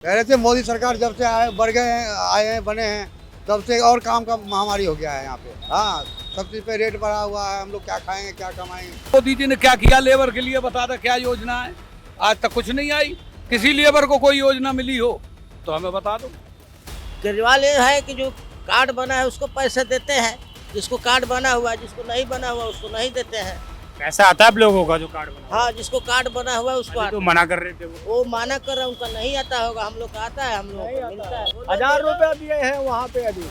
पहले से मोदी सरकार जब से आए बढ़ गए हैं, आए हैं, बने हैं, तब से और काम का महामारी हो गया है यहाँ पे। हाँ, सब चीज पे रेट बढ़ा हुआ है। हम लोग क्या खाएंगे, क्या कमाएंगे। मोदी जी ने क्या किया लेबर के लिए, बता दे क्या योजना है। आज तक कुछ नहीं आई। किसी लेबर को कोई योजना मिली हो तो हमें बता दो। केजरीवाल ये है कि जो कार्ड बना है उसको पैसे देते हैं, जिसको कार्ड बना हुआ है, जिसको नहीं बना हुआ उसको नहीं देते हैं। पैसा आता है आप लोगों का जो कार्ड बना? हाँ, जिसको कार्ड बना हुआ है उसको तो मना कर रहे थे वो माना कर रहा है, उनका नहीं आता होगा। हम लोग का आता है, हम लोग को मिलता है। 1000 रुपया दिए हैं वहाँ पे अभी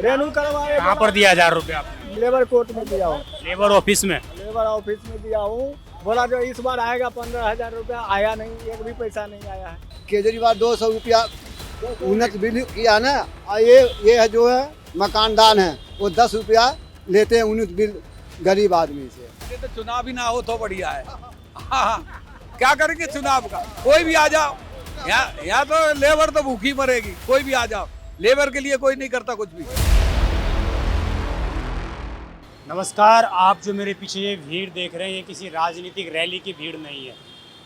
रेनू करवाए। कहाँ पर दिया 1000 रुपया आपने? लेबर कोर्ट में दिया हूँ, लेबर ऑफिस में। लेबर ऑफिस में दिया हूँ। बोला जो इस बार आएगा 15,000 रुपया, आया नहीं, एक भी पैसा नहीं आया है। केजरीवाल 200 रुपया उन्नत बिल किया ना। और ये है जो है मकानदान है, वो 10 रुपया लेते हैं उन्नत बिल गरीब आदमी से। ये तो चुनाव ही ना हो तो बढ़िया है। हाँ, क्या करेंगे चुनाव का? कोई भी आ जाओ, यहाँ तो लेबर तो भूखी मरेगी। कोई भी आ जाओ, लेबर के लिए कोई नहीं करता कुछ भी। नमस्कार, आप जो मेरे पीछे ये भीड़ देख रहे हैं ये किसी राजनीतिक रैली की भीड़ नहीं है।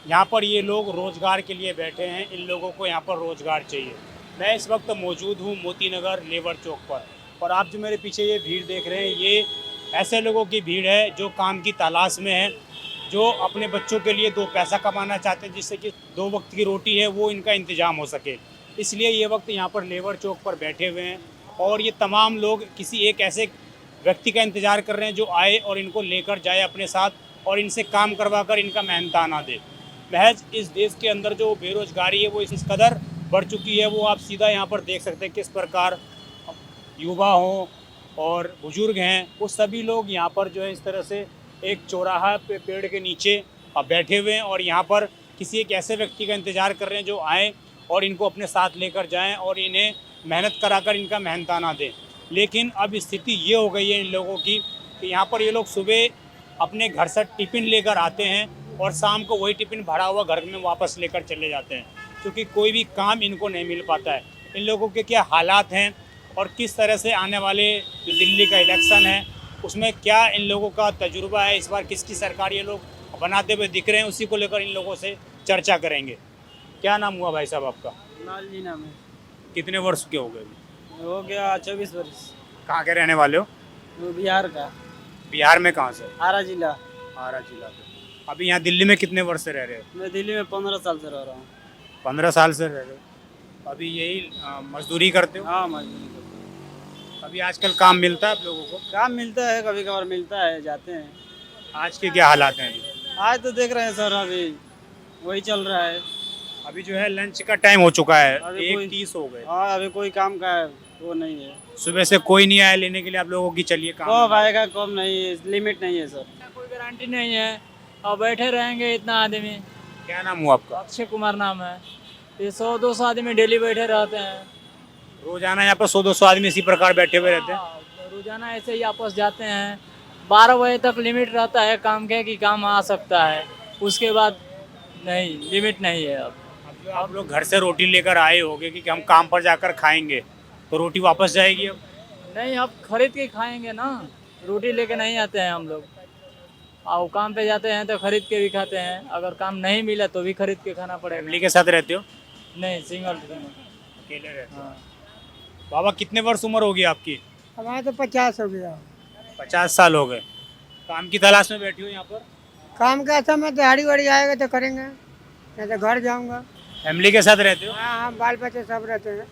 यहाँ पर ये लोग रोजगार के लिए बैठे हैं। इन लोगों को यहाँ पर रोजगार चाहिए। मैं इस वक्त मौजूद हूँ मोती नगर लेबर चौक पर, और आप जो मेरे पीछे ये भीड़ देख रहे हैं ये ऐसे लोगों की भीड़ है जो काम की तलाश में है, जो अपने बच्चों के लिए 2 पैसा कमाना चाहते हैं, जिससे कि 2 वक्त की रोटी है वो इनका इंतजाम हो सके। इसलिए ये वक्त यहाँ पर लेबर चौक पर बैठे हुए हैं, और ये तमाम लोग किसी एक ऐसे व्यक्ति का इंतज़ार कर रहे हैं जो आए और इनको लेकर जाए अपने साथ, और इनसे काम करवा कर इनका मेहनताना दे। महज इस देश के अंदर जो बेरोजगारी है वो इस कदर बढ़ चुकी है, वो आप सीधा यहाँ पर देख सकते हैं किस प्रकार युवा हों और बुजुर्ग हैं, वो सभी लोग यहाँ पर जो है इस तरह से एक चौराहा पे पेड़ के नीचे बैठे हुए हैं, और यहाँ पर किसी एक ऐसे व्यक्ति का इंतज़ार कर रहे हैं जो आएँ और इनको अपने साथ लेकर जाएं और इन्हें मेहनत कराकर इनका मेहनताना दें। लेकिन अब स्थिति ये हो गई है इन लोगों की कि यहाँ पर ये लोग सुबह अपने घर से टिफ़िन लेकर आते हैं और शाम को वही टिफ़िन भरा हुआ घर में वापस लेकर चले जाते हैं, क्योंकि कोई भी काम इनको नहीं मिल पाता है। इन लोगों के क्या हालात हैं और किस तरह से आने वाले जो दिल्ली का इलेक्शन है उसमें क्या इन लोगों का तजुर्बा है, इस बार किसकी सरकार ये लोग बनाते हुए दिख रहे हैं, उसी को लेकर इन लोगों से चर्चा करेंगे। क्या नाम हुआ भाई साहब आपका? लाल जी नाम है। कितने वर्ष के हो गए? हो गया 24 वर्ष। कहाँ के रहने वाले हो? वो बिहार का। बिहार में कहाँ से? आरा जिला। आरा जिला से। अभी यहाँ दिल्ली में कितने वर्ष से रह रहे हो? मैं दिल्ली में 15 साल से रह रहा हूँ। 15 साल से रह रहे हो। अभी यही मजदूरी करते हो? हाँ, मजदूरी करता हूँ। अभी आजकल काम मिलता है आप लोगों को? काम मिलता है, कभी कभार मिलता है, जाते हैं। आज के क्या हालात हैं अभी? आज तो देख रहे हैं सर, अभी वही चल रहा है। अभी जो है लंच का टाइम हो चुका है, अभी 1:30 हो गए। हाँ, अभी कोई काम का वो नहीं है। सुबह से कोई नहीं आया लेने के लिए आप लोगों की? चलिए काम कब आएगा कब नहीं है, लिमिट नहीं है सर। कोई गारंटी नहीं है, और बैठे रहेंगे इतना आदमी। क्या नाम हुआ आपका? अक्षय कुमार नाम है। ये 100-200 आदमी डेली बैठे रहते हैं। रोजाना यहाँ पर 100-200 आदमी इसी प्रकार बैठे हुए रहते हैं? हाँ, रोजाना ऐसे ही आपस जाते हैं। 12 बजे तक लिमिट रहता है काम के कि काम आ सकता है, उसके बाद नहीं, लिमिट नहीं है। अब जो आप लोग घर से रोटी लेकर आए होगे कि हम काम पर जाकर खाएंगे, तो रोटी वापस जाएगी अब? नहीं, अब खरीद के खाएंगे ना, रोटी लेके नहीं आते हैं हम लोग। और काम पे जाते हैं तो खरीद के भी खाते हैं, अगर काम नहीं मिला तो भी खरीद के खाना पड़ेगा। फैमिली के साथ रहते हो? नहीं, सिंगल। अकेले रहते हो? हाँ। बाबा कितने वर्ष उम्र होगी आपकी? हमारे तो 50 हो गया। 50 साल हो गए। काम की तलाश में बैठी हो यहाँ पर? काम का ऐसा मैं दिहाड़ी वाड़ी आएगा तो करेंगे, नहीं तो घर जाऊंगा। फैमिली के साथ रहते हो? हाँ हाँ, बाल बच्चे सब रहते हैं।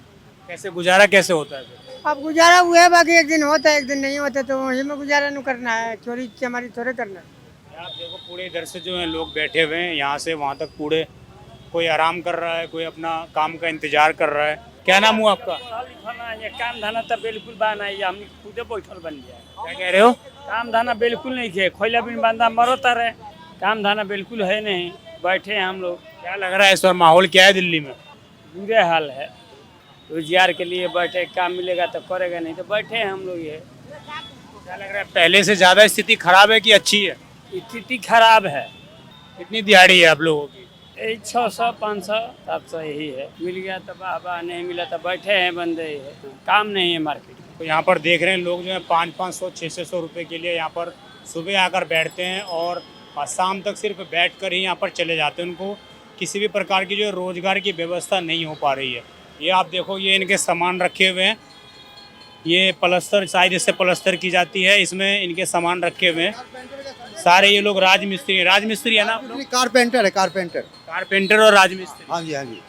कैसे गुजारा कैसे होता है फिर? अब गुजारा हुआ है, बाकी एक दिन होता है एक दिन नहीं होता, तो वहीं में गुजारा नहीं करना है। चोरी चमारी थोड़े करना है। आप देखो पूरे इधर से जो है लोग बैठे हुए हैं, यहाँ से वहाँ तक पूरे कोई आराम कर रहा है, कोई अपना काम का इंतजार कर रहा है। क्या नाम हुआ आपका? ये काम धाना तो बिल्कुल बना है, हम खुदे बैठल बन गया। क्या कह रहे हो? काम धाना बिल्कुल नहीं है, खोला बिन बंदा मरो तर है, काम धाना बिल्कुल है नहीं, बैठे हैं हम लोग। क्या लग रहा है इस बार माहौल क्या है दिल्ली में? बुरे हाल है, रोजगार के लिए बैठे, काम मिलेगा तो करेगा, नहीं तो बैठे हैं हम लोग। ये क्या लग रहा है पहले से ज़्यादा स्थिति खराब है कि अच्छी है? स्थिति खराब है। कितनी दिहाड़ी है आप लोगों की? यही 600, 500, 700 यही है। मिल गया तो वाह, नहीं मिला तो बैठे हैं बंदे ही है, काम नहीं है मार्केट में। तो यहाँ पर देख रहे हैं लोग जो है 500-500, 600 रुपये के लिए यहाँ पर सुबह आकर बैठते हैं, और शाम तक सिर्फ बैठ कर ही यहाँ पर चले जाते हैं। उनको किसी भी प्रकार की जो रोजगार की व्यवस्था नहीं हो पा रही है। ये आप देखो, ये इनके सामान रखे हुए हैं, ये प्लास्टर शायद इससे प्लास्टर की जाती है, इसमें इनके सामान रखे हुए हैं। सारे ये लोग राजमिस्त्री हैं। राजमिस्त्री है ना आप लोग? कारपेंटर है, कारपेंटर। कारपेंटर और राजमिस्त्री। हाँ जी, हाँ जी।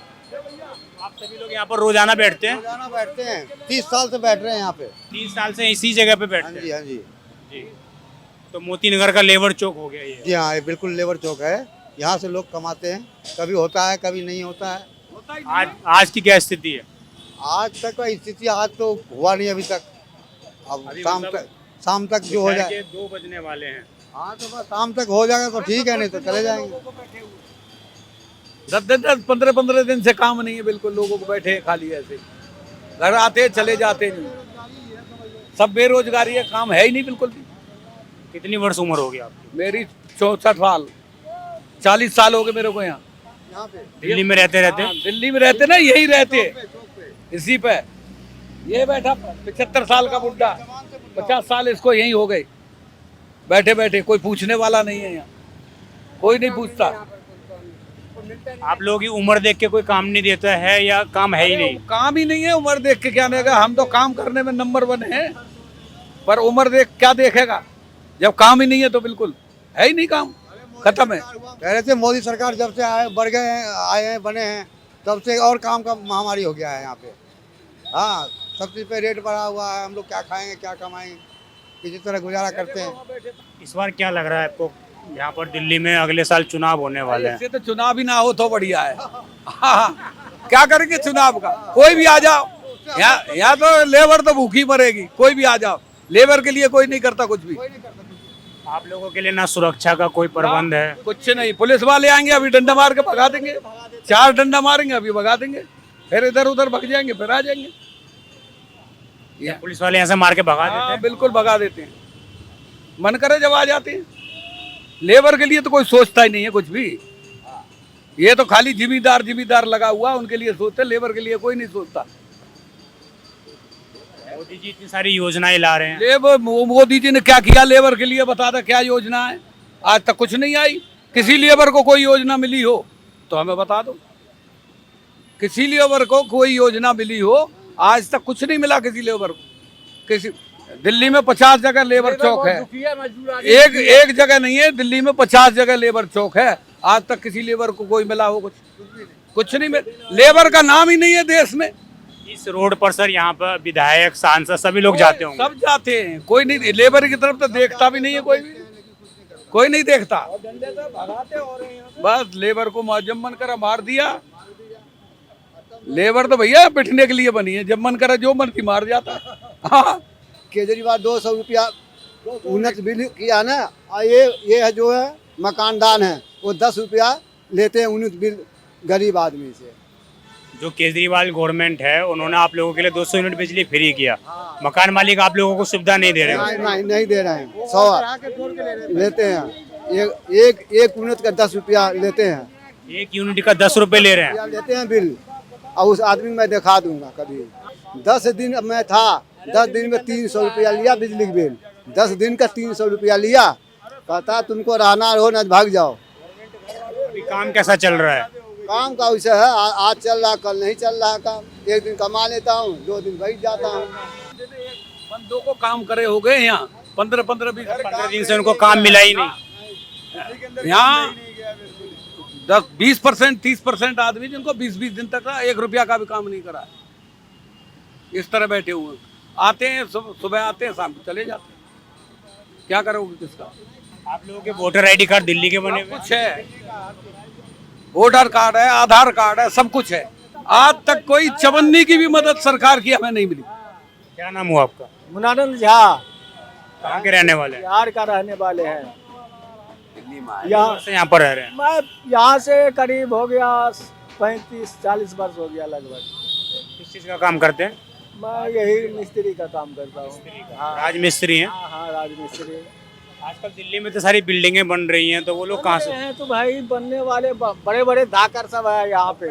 आप सभी लोग यहाँ पर रोजाना बैठते हैं? रोजाना बैठते हैं, 30 साल से बैठ रहे हैं यहाँ पे। 30 साल से इसी जगह पे हाँ बैठते जी, हैं? हाँ जी। जी। तो मोती नगर का लेबर चौक हो गया ये? जी हाँ, ये बिल्कुल लेबर चौक है। यहाँ से लोग कमाते हैं, कभी होता है कभी नहीं होता है। आज की क्या स्थिति है? आज तक का स्थिति आज तो हुआ नहीं अभी तक। अब अभी शाम मतलब तक, शाम तक जो हो दोपहर जाए। के 2 बजने वाले हैं। हाँ तो बस शाम तक हो जाएगा तो ठीक है, नहीं तो चले जाएंगे। 10-15 दिन से काम नहीं है, बिल्कुल लोगों को बैठे हैं खाली ऐसे, घर आते चले जाते नहीं, सब बेरोजगारी है, काम है ही नहीं बिल्कुल भी। कितनी वर्ष उम्र होगी आपकी? मेरी 64 साल, 40 साल हो गए मेरे को यहाँ। यहाँ पे दिल्ली में रहते रहते? हाँ, दिल्ली में रहते ना, यही रहते इसी पे। ये बैठा 75 साल का बुढ़ा, 50 साल इसको यही हो गए बैठे बैठे, कोई पूछने वाला नहीं है यहाँ, कोई नहीं पूछता। आप लोगों की उम्र देख के कोई काम नहीं देता है या काम है ही नहीं? काम ही नहीं है, उम्र देख के क्या देगा? हम तो काम करने में नंबर 1 है, पर उम्र देख क्या देखेगा? जब काम ही नहीं है तो बिल्कुल है ही नहीं, काम खत्म है। पहले से मोदी सरकार जब से आए बढ़ गए हैं, आए हैं, बने हैं, तब से और काम का महामारी हो गया है यहाँ पे। हाँ, सब चीज़ पे रेट बढ़ा हुआ है, हम लोग क्या खाएंगे क्या कमाएंगे, किसी तरह गुजारा करते हैं। इस बार क्या लग रहा है आपको? यहाँ पर दिल्ली में अगले साल चुनाव होने वाले हैं। इससे तो चुनाव ही ना हो तो बढ़िया है। हाँ, क्या करेंगे चुनाव का? कोई भी आ जाओ, यहाँ तो लेबर तो भूखी मरेगी, कोई भी आ जाओ, लेबर के लिए कोई नहीं करता कुछ भी। आप लोगों के लिए ना सुरक्षा का कोई प्रबंध है? कुछ नहीं, पुलिस वाले आएंगे अभी डंडा मार के भगा देंगे, 4 डंडा मारेंगे अभी भगा देंगे, फिर इधर उधर भग जाएंगे, फिर आ जाएंगे। पुलिस वाले यहाँ से मार के भगा देते हाँ, हैं? बिल्कुल भगा देते हैं, मन करे जब आ जाते हैं। लेबर के लिए तो कोई सोचता ही नहीं है कुछ भी, ये तो खाली जिम्मेदार लगा हुआ, उनके लिए सोचते, लेबर के लिए कोई नहीं सोचता। मोदी जी इतनी सारी योजनाएं ला रहे हैं। लेबर, मोदी जी ने क्या किया लेबर के लिए? बता दे, क्या योजना है? आज तक कुछ नहीं आई। किसी लेबर को कोई योजना मिली हो तो हमें बता दो, किसी लेबर को कोई योजना मिली हो? आज तक कुछ नहीं मिला किसी लेबर को। किसी दिल्ली में 50 जगह लेबर चौक है, एक जगह नहीं है, दिल्ली में 50 जगह लेबर चौक है, आज तक किसी लेबर को कोई मिला हो? कुछ नहीं मिला, लेबर का नाम ही नहीं है देश में। इस रोड पर सर यहाँ पर विधायक, सांसद सभी लोग जाते होंगे? सब जाते हैं, कोई नहीं, लेबर की तरफ तो देखता भी नहीं है, कोई नहीं देखता। बस लेबर को जब मन करा मार दिया। लेबर तो भैया बैठने के लिए बनी है, जब मन करा जो मर्जी मार जाता। हाँ, केजरीवाल 200 रुपया उन्नत बिल किया ना, ये है जो है मकानदान है, वो 10 रुपया लेते हैं उन्नत बिल गरीब आदमी से। जो केजरीवाल गवर्नमेंट है, उन्होंने आप लोगों के लिए 200 यूनिट बिजली फ्री किया। मकान मालिक आप लोगों को सुविधा नहीं दे रहे हैं? नहीं दे रहे हैं, 100 लेते हैं, एक यूनिट का 10 रुपया लेते हैं। 1 यूनिट का 10 रुपए ले रहे हैं? लेते हैं बिल, और उस आदमी मैं दिखा दूंगा कभी। 10 दिन मैं था, 10 दिन में 300 रुपया लिया बिजली बिल, 10 दिन का 300 रुपया लिया, कहता तुमको रहना हो न भाग जाओ। अभी काम कैसा चल रहा है? काम का वैसे है, आज चल रहा कल नहीं चल रहा काम। एक दिन कमा लेता हूँ, 2 दिन बैठ जाता हूँ। बंदों को काम करे हो गए यहाँ 15-15 15 दिन से उनको काम मिला ही नहीं। यहाँ 10-20%, 30% आदमी जिनको 20-20 दिन तक 1 रुपया का भी काम नहीं करा है, इस तरह बैठे हुए आते हैं, सुबह आते हैं, शाम को चले जाते हैं। क्या करोगे किसका? आप लोगों के वोटर आईडी कार्ड दिल्ली के बने हुए कुछ है, वोटर कार्ड है, आधार कार्ड है, सब कुछ है। आज तक कोई चवन्नी की भी मदद सरकार की हमें नहीं मिली। क्या नाम हुआ आपका? मुनानंद झा, कहाँ के रहने वाले हैं? बिहार का रहने वाले हैं। यहाँ से यहाँ पर रह रहे हैं? मैं यहाँ से करीब हो गया 35-40 वर्ष हो गया लगभग। किस चीज़ का काम करते हैं? मैं यही मिस्त्री का काम करता हूँ। हाँ, राजमिस्त्री हैं? हाँ, राजमिस्त्री। आजकल दिल्ली में तो सारी बिल्डिंगें बन रही हैं, तो वो लोग कहाँ से? हैं तो भाई बनने वाले बड़े बड़े धाकर सब है यहाँ पे,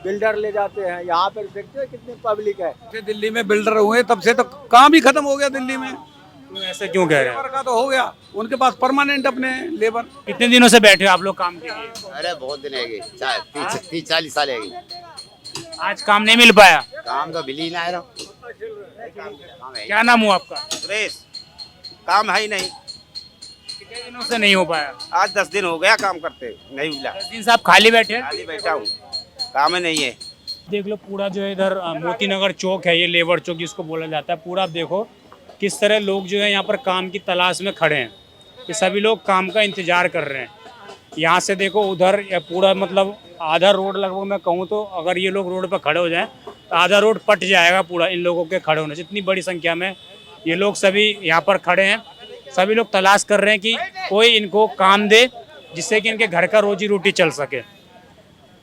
बिल्डर ले जाते हैं। यहाँ पे देखते हैं कितनी पब्लिक है। दिल्ली में बिल्डर हुए तब से तो काम ही खत्म हो गया दिल्ली में। तो ऐसा क्यों कह रहे हैं? लेबर का तो हो गया, उनके पास परमानेंट अपने लेबर। कितने दिनों से बैठे हो आप लोग काम के लिए? अरे बहुत दिन है 30-40 साल है। आज काम नहीं मिल पाया? काम तो बिल ही ना आ रहा। क्या नाम हुआ आपका? सुरेश, काम है ही नहीं। कितने दिनों से नहीं हो पाया? आज 10 दिन हो गया काम करते, नहीं मिला। 10 दिन से आप खाली बैठे हैं? खाली बैठा हूँ, काम ही नहीं है। देख लो पूरा जो है इधर मोती नगर चौक है, ये लेबर चौक जिसको बोला जाता है, पूरा आप देखो किस तरह लोग जो है यहाँ पर काम की तलाश में खड़े हैं। ये सभी लोग काम का इंतजार कर रहे हैं। यहाँ से देखो उधर पूरा मतलब आधा रोड लगभग मैं कहूँ तो अगर ये लोग रोड पर खड़े हो जाएं तो आधा रोड पट जाएगा पूरा इन लोगों के खड़े होने से। इतनी बड़ी संख्या में ये लोग सभी यहाँ पर खड़े हैं। सभी लोग तलाश कर रहे हैं कि कोई इनको काम दे जिससे कि इनके घर का रोजी रोटी चल सके।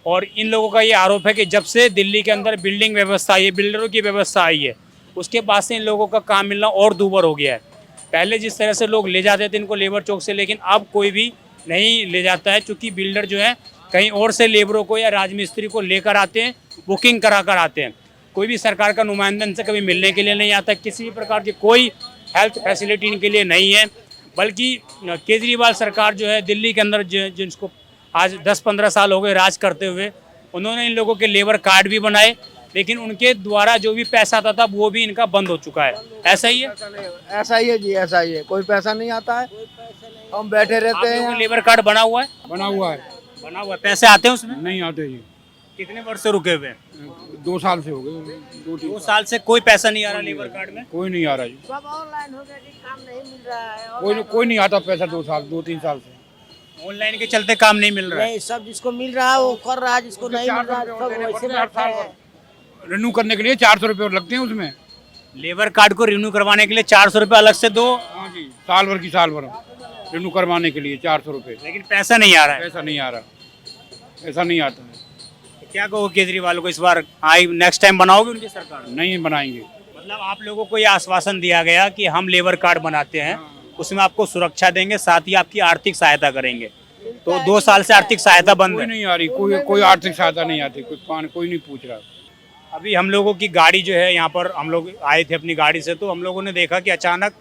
और इन लोगों का ये आरोप है कि जब से दिल्ली के अंदर बिल्डिंग व्यवस्था आई है, बिल्डरों की व्यवस्था आई है, उसके बाद से इन लोगों का काम मिलना और दूभर हो गया है। पहले जिस तरह से लोग ले जाते थे इनको लेबर चौक से, लेकिन अब कोई भी नहीं ले जाता है, क्योंकि बिल्डर जो है कहीं और से लेबरों को या राजमिस्त्री को लेकर आते हैं, बुकिंग करा कर आते हैं। कोई भी सरकार का नुमाइंदा इनसे कभी मिलने के लिए नहीं आता। किसी भी प्रकार की कोई हेल्थ फैसिलिटी इनके लिए नहीं है। बल्कि केजरीवाल सरकार जो है दिल्ली के अंदर जिसको आज 10-15 साल हो गए राज करते हुए, उन्होंने इन लोगों के लेबर कार्ड भी बनाए, लेकिन उनके द्वारा जो भी पैसा आता था वो भी इनका बंद हो चुका है। ऐसा ही है? ऐसा ही है जी, ऐसा ही है। कोई पैसा नहीं आता है, हम बैठे रहते हैं। आपको लेबर कार्ड बना हुआ है? बना हुआ है। बना हुआ है। पैसे आते हैं उसमें? नहीं आते जी, कितने वर्ष से रुके हुए हैं? 2 साल से हो गए। 2 साल से कोई पैसा नहीं आ रहा लेबर कार्ड में? कोई नहीं आ रहा जी, सब ऑनलाइन हो गया जी, काम नहीं मिल रहा है। कोई नहीं आता पैसा 2-3 साल से। ऑनलाइन के चलते काम नहीं मिल रहा है? नहीं, सब जिसको मिल रहा है वो कर रहा है, जिसको नहीं मिल रहा है सब वैसे बैठा है। रिन्यू करने के लिए 400 रुपये लगते हैं उसमें। लेबर कार्ड को रिन्यू करवाने के लिए 400 रुपये अलग से दो, हाँ जी, साल भर रिन्यू करवाने के लिए 400 रुपये। लेकिन पैसा नहीं आ रहा है। पैसा नहीं आ रहा, ऐसा नहीं आता है। तो क्या कहो केजरीवाल को, इस बार आई नेक्स्ट टाइम बनाओगे उनकी सरकार? नहीं बनाएंगे। मतलब आप लोगों को ये आश्वासन दिया गया कि हम लेबर कार्ड बनाते हैं, उसमें आपको सुरक्षा देंगे, साथ ही आपकी आर्थिक सहायता करेंगे। तो 2 साल से आर्थिक सहायता बंद कोई है। नहीं आ रही, कोई आर्थिक सहायता नहीं आती, कोई नहीं पूछ रहा। अभी हम लोगों की गाड़ी जो है यहाँ पर, हम लोग आए थे अपनी गाड़ी से, तो हम लोगों ने देखा कि अचानक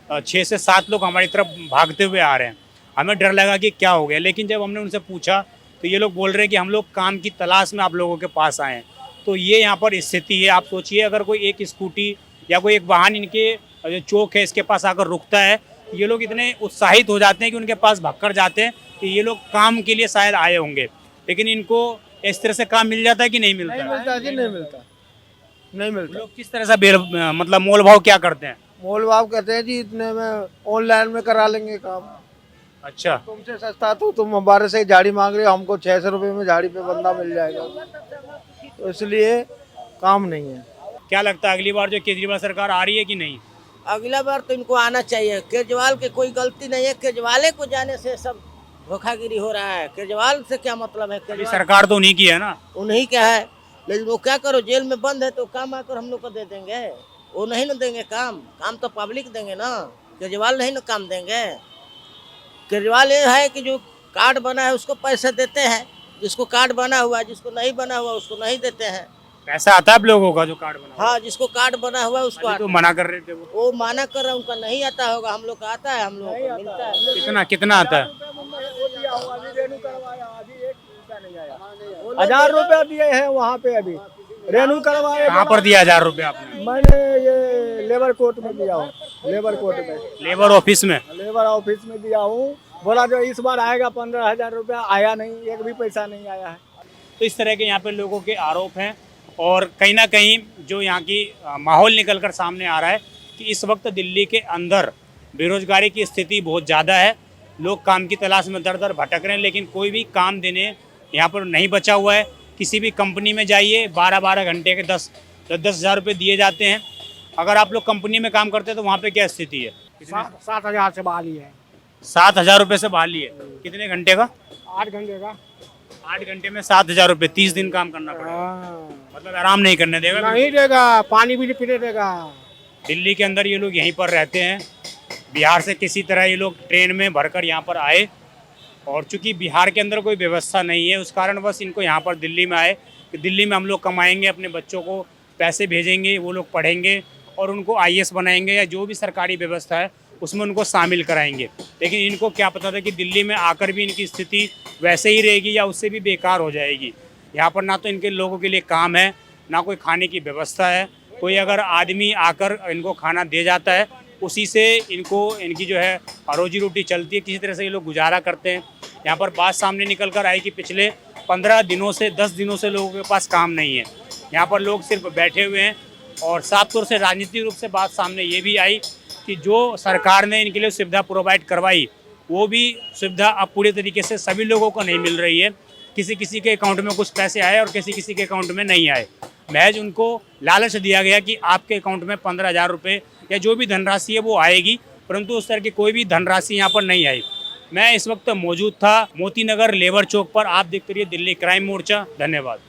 6 से 7 लोग हमारी तरफ भागते हुए आ रहे हैं। हमें डर लगा कि क्या हो गया, लेकिन जब हमने उनसे पूछा तो ये लोग बोल रहे हैं कि हम लोग काम की तलाश में आप लोगों के पास आए हैं। तो ये यहाँ पर स्थिति है। आप सोचिए अगर कोई एक स्कूटी या कोई एक वाहन इनके जो चौक है इसके पास आकर रुकता है, ये लोग इतने उत्साहित हो जाते हैं कि उनके पास भागकर जाते हैं कि ये लोग काम के लिए शायद आए होंगे। लेकिन इनको इस तरह से काम मिल जाता है कि नहीं मिलता? नहीं मिलता जी, नहीं मिलता, नहीं मिलता। लोग किस तरह से मतलब मोल भाव क्या करते हैं? मोल भाव कहते हैं जी इतने में ऑनलाइन में करा लेंगे काम। अच्छा, तुमसे सस्ता तो तुम हमारे से झाड़ी मांग रहे हो, हमको 600 रुपये में झाड़ी पे बंदा मिल जाएगा, तो इसलिए काम नहीं है। क्या लगता है अगली बार जो केजरीवाल सरकार आ रही है कि नहीं? अगला बार तो इनको आना चाहिए। केजरीवाल की कोई गलती नहीं है, केजरीवाल को जाने से सब धोखागिरी हो रहा है। केजरीवाल से क्या मतलब है? अभी केजरीवाल सरकार तो उन्हीं की है ना। उन्हीं क्या है, लेकिन वो क्या करो, जेल में बंद है तो काम आकर हम लोग को दे देंगे। वो नहीं ना देंगे काम तो पब्लिक देंगे ना, केजरीवाल नहीं ना काम देंगे। केजरीवाल ये है कि जो कार्ड बना है उसको पैसे देते हैं, जिसको कार्ड बना हुआ है, जिसको नहीं बना हुआ उसको नहीं देते हैं। पैसा आता है आप लोगों का जो कार्ड बना? हाँ, जिसको कार्ड बना हुआ है उसको तो आता है। मना कर रहे थे वो माना कर रहा है, उनका नहीं आता होगा, हम लोग का आता है, हम लोग को मिलता है। कितना आता है? 1000 रुपया दिए हैं वहाँ पे, अभी रेनू करवाए। कहाँ पर दिया 1000 रुपये आपने? मैंने ये लेबर कोर्ट में दिया हूँ, लेबर कोर्ट में, लेबर ऑफिस में? लेबर ऑफिस में दिया हूँ। बोला जो इस बार आएगा 15,000 रुपया, आया नहीं, एक भी पैसा नहीं आया है। तो इस तरह के यहाँ पे लोगों के आरोप हैं। और कहीं ना कहीं जो यहाँ की माहौल निकल कर सामने आ रहा है कि इस वक्त दिल्ली के अंदर बेरोजगारी की स्थिति बहुत ज़्यादा है। लोग काम की तलाश में दर दर भटक रहे हैं, लेकिन कोई भी काम देने यहाँ पर नहीं बचा हुआ है। किसी भी कंपनी में जाइए, 12-12 घंटे के 10-10 हज़ार रुपये दिए जाते हैं। अगर आप लोग कंपनी में काम करते हैं तो वहाँ पे क्या स्थिति है? 7,000 से बहाली है। 7,000 रुपये से बहाली है। कितने घंटे का? 8 घंटे का। 8 घंटे में 7,000 रुपये, 30 दिन काम करना पड़ेगा। मतलब आराम नहीं करने देगा? नहीं देगा, पानी भी नहीं पीने देगा। दिल्ली के अंदर ये लोग यहीं पर रहते हैं। बिहार से किसी तरह ये लोग ट्रेन में भरकर यहाँ पर आए, और चूंकि बिहार के अंदर कोई व्यवस्था नहीं है उस कारण बस इनको यहाँ पर दिल्ली में आए कि दिल्ली में हम लोग कमाएंगे, अपने बच्चों को पैसे भेजेंगे, वो लोग पढ़ेंगे और उनको IAS बनाएंगे या जो भी सरकारी व्यवस्था है उसमें उनको शामिल कराएंगे। लेकिन इनको क्या पता था कि दिल्ली में आकर भी इनकी स्थिति वैसे ही रहेगी या उससे भी बेकार हो जाएगी। यहाँ पर ना तो इनके लोगों के लिए काम है, ना कोई खाने की व्यवस्था है। कोई अगर आदमी आकर इनको खाना दे जाता है उसी से इनकी जो है रोजी रोटी चलती है, किसी तरह से ये लोग गुजारा करते हैं। यहाँ पर बात सामने निकल कर आई कि पिछले 15 दिनों से 10 दिनों से लोगों के पास काम नहीं है। यहाँ पर लोग सिर्फ बैठे हुए हैं और साफ तौर से राजनीतिक रूप से बात सामने ये भी आई कि जो सरकार ने इनके लिए सुविधा प्रोवाइड करवाई वो भी सुविधा अब पूरे तरीके से सभी लोगों को नहीं मिल रही है। किसी किसी के अकाउंट में कुछ पैसे आए और किसी किसी के अकाउंट में नहीं आए। महज उनको लालच दिया गया कि आपके अकाउंट में 15,000 रुपये या जो भी धनराशि है वो आएगी, परंतु उस तरह की कोई भी धनराशि यहाँ पर नहीं आई। मैं इस वक्त मौजूद था मोती नगर लेबर चौक पर। आप देखते रहिए दिल्ली क्राइम मोर्चा। धन्यवाद।